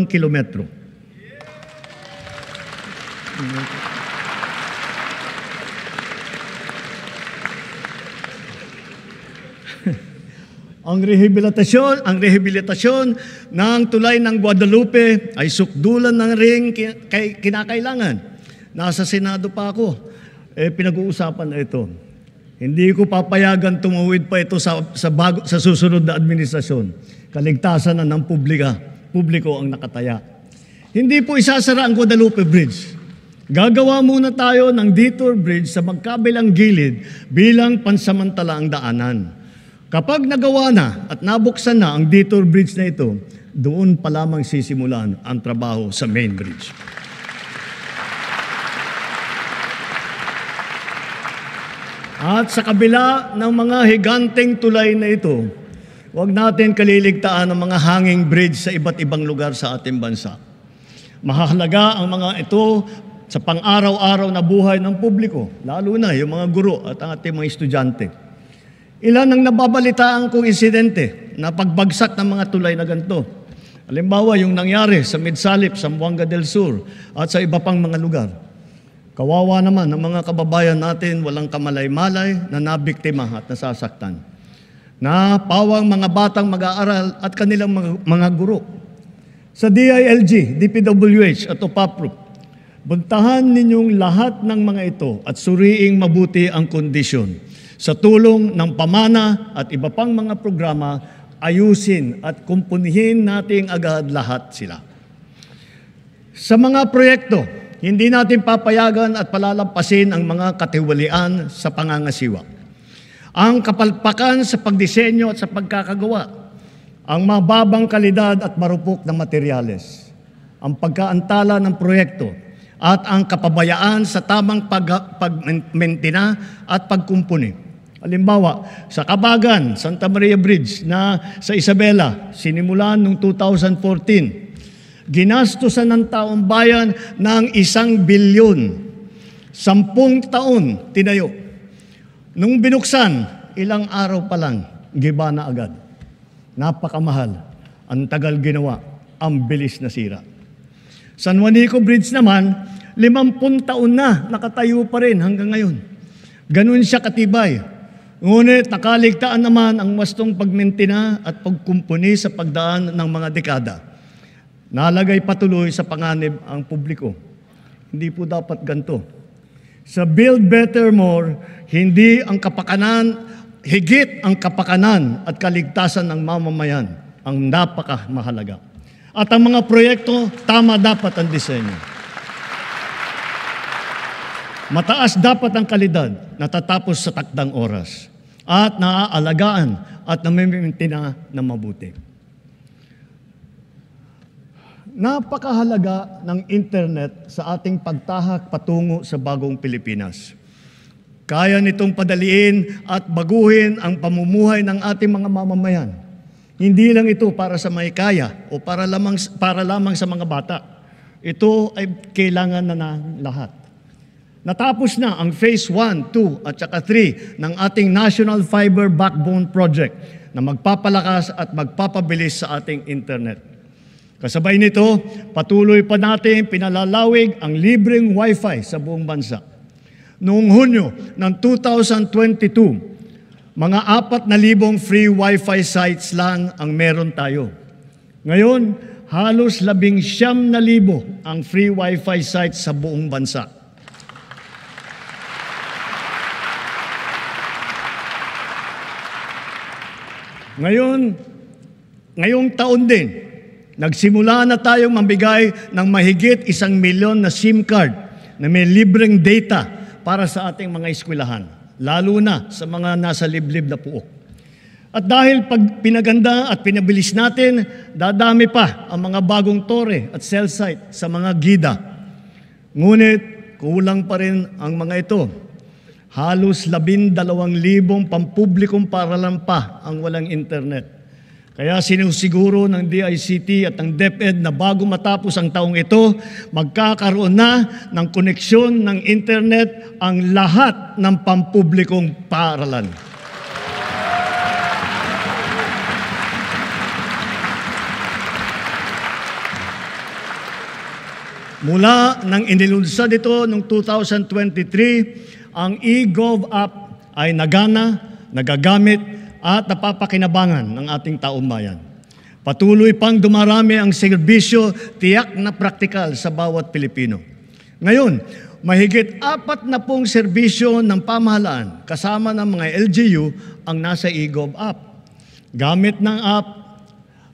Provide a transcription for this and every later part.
kilometro. Ang rehabilitasyon ng tulay ng Guadalupe ay sukdulan ng ring kinakailangan. Nasa Senado pa ako. Pinag-uusapan na ito. Hindi ko papayagan tumuwid pa ito sa susunod na administrasyon. Kaligtasan na ng publiko ang nakataya. Hindi po isasara ang Guadalupe Bridge. Gagawa muna tayo ng detour bridge sa magkabilang gilid bilang pansamantalaang daanan. Kapag nagawa na at nabuksan na ang detour bridge na ito, doon pa lamang sisimulan ang trabaho sa main bridge. At sa kabila ng mga higanteng tulay na ito, huwag natin kaliligtaan ang mga hanging bridge sa iba't ibang lugar sa ating bansa. Mahalaga ang mga ito sa pang-araw-araw na buhay ng publiko, lalo na yung mga guro at ang ating mga estudyante. Ilan ang nababalitaan kong insidente na pagbagsak ng mga tulay na ganito. Halimbawa, yung nangyari sa Midsalip, Zamboanga del Sur at sa iba pang mga lugar. Kawawa naman ang mga kababayan natin walang kamalay-malay na nabiktima at nasasaktan. Na pawang mga batang mag-aaral at kanilang mga guro. Sa DILG, DPWH at OPAPRO, buntahan ninyong lahat ng mga ito at suriing mabuti ang kondisyon. Sa tulong ng pamana at iba pang mga programa, ayusin at kumpunihin natin agad lahat sila. Sa mga proyekto, hindi natin papayagan at palalampasin ang mga katiwalian sa pangangasiwa. Ang kapalpakan sa pagdisenyo at sa pagkakagawa, ang mababang kalidad at marupok na materyales, ang pagkaantala ng proyekto, at ang kapabayaan sa tamang pagmentina at pagkumpuni. Halimbawa, sa Kabagan, Santa Maria Bridge na sa Isabela, sinimulan noong 2014, ginastusan ng taong bayan ng 1 bilyon. 10 taon tinayo. Nung binuksan, ilang araw pa lang, giba na agad. Napakamahal. Ang tagal ginawa. Ang bilis na sira. San Juanico Bridge naman, 50 taon na nakatayo pa rin hanggang ngayon. Ganun siya katibay. Ngunit nakaligtaan naman ang wastong pagmentina at pagkumpuni sa pagdaan ng mga dekada. Nalagay patuloy sa panganib ang publiko. Hindi po dapat ganito. Sa Build Better More, hindi ang kapakanan, higit ang kapakanan at kaligtasan ng mamamayan ang napakamahalaga. At ang mga proyekto, tama dapat ang disenyo. Mataas dapat ang kalidad, natatapos sa takdang oras, at naaalagaan at namimintina na mabuti. Napakahalaga ng internet sa ating pagtahak patungo sa bagong Pilipinas. Kaya nitong padaliin at baguhin ang pamumuhay ng ating mga mamamayan. Hindi lang ito para sa may kaya o para lamang sa mga bata. Ito ay kailangan na ng lahat. Natapos na ang Phase 1, 2 at saka 3 ng ating National Fiber Backbone Project na magpapalakas at magpapabilis sa ating internet. Kasabay nito, patuloy pa natin pinalalawig ang libreng Wi-Fi sa buong bansa. Noong Hunyo ng 2022, mga 4,000 free Wi-Fi sites lang ang meron tayo. Ngayon, halos 19,000 ang free Wi-Fi sites sa buong bansa. Ngayong taon din, nagsimula na tayong mambigay ng mahigit 1 milyon na SIM card na may libreng data para sa ating mga eskwelahan, lalo na sa mga nasa liblib na puok. At dahil pag pinaganda at pinabilis natin, dadami pa ang mga bagong tore at cell site sa mga gida. Ngunit kulang pa rin ang mga ito. Halos 12,000 pampublikong paaralan pa ang walang internet. Kaya sinusiguro ng DICT at ng DepEd na bago matapos ang taong ito, magkakaroon na ng koneksyon ng internet ang lahat ng pampublikong paaralan. Mula nang inilunsad ito noong 2023, ang e-Gov app ay nagana, nagagamit at napapakinabangan ng ating taong bayan. Patuloy pang dumarami ang serbisyo tiyak na praktikal sa bawat Pilipino. Ngayon, mahigit 40 serbisyo ng pamahalaan kasama ng mga LGU ang nasa e-Gov app. Gamit ng app,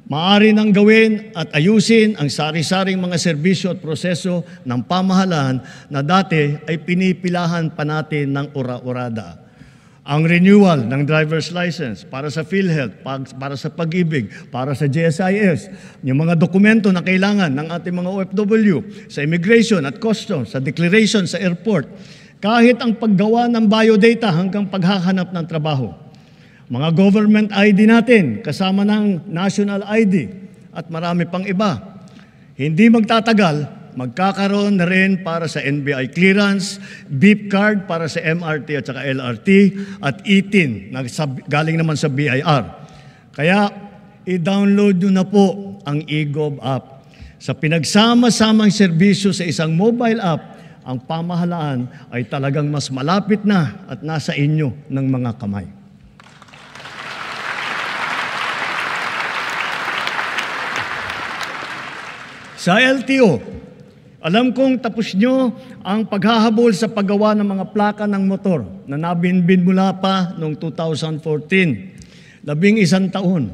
maaari nang gawin at ayusin ang sari-saring mga serbisyo at proseso ng pamahalaan na dati ay pinipilahan pa natin ng ura-urada. Ang renewal ng driver's license para sa PhilHealth, para sa Pag-ibig, para sa GSIS, yung mga dokumento na kailangan ng ating mga OFW, sa immigration at customs, sa declaration sa airport, kahit ang paggawa ng biodata hanggang paghahanap ng trabaho. Mga government ID natin, kasama ng national ID at marami pang iba. Hindi magtatagal, magkakaroon na rin para sa NBI clearance, beep card para sa MRT at saka LRT, at e-TIN na galing naman sa BIR. Kaya i-download nyo na po ang e-Gov app. Sa pinagsama-samang serbisyo sa isang mobile app, ang pamahalaan ay talagang mas malapit na at nasa inyo ng mga kamay. Sa LTO, alam kong tapos nyo ang paghahabol sa paggawa ng mga plaka ng motor na nabinbin mula pa noong 2014. 11 taon.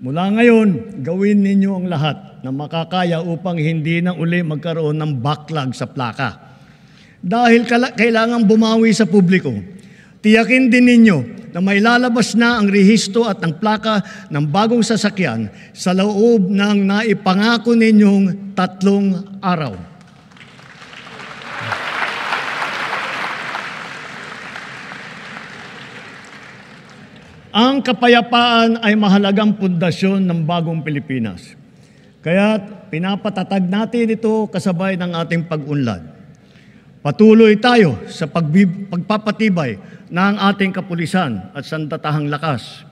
Mula ngayon, gawin ninyo ang lahat na makakaya upang hindi na uli magkaroon ng backlog sa plaka. Dahil kailangan bumawi sa publiko, tiyakin din ninyo na may lalabas na ang rehistro at ang plaka ng bagong sasakyan sa loob ng naipangako ninyong 3 araw. Ang kapayapaan ay mahalagang pundasyon ng bagong Pilipinas. Kaya pinapatatag natin ito kasabay ng ating pag-unlad. Patuloy tayo sa pagpapatibay ng ating kapulisan at sandatahang lakas.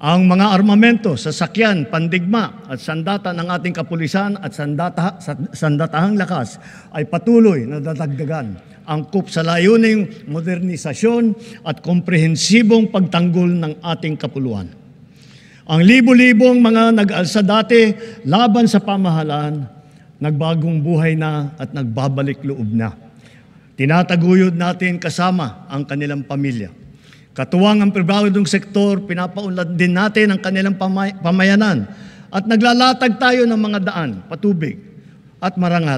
Ang mga armamento, sasakyan, pandigma at sandata ng ating kapulisan at sandatahang lakas ay patuloy na dadagdagan, angkop sa layuning modernisasyon at komprehensibong pagtanggol ng ating kapuluan. Ang libo-libong mga nag-alsa dati laban sa pamahalaan, nagbagong buhay na at nagbabalik loob na. Tinataguyod natin kasama ang kanilang pamilya. Katuwang ang pribadong sektor, pinapaunlad din natin ang kanilang pamayanan at naglalatag tayo ng mga daan, patubig at marangal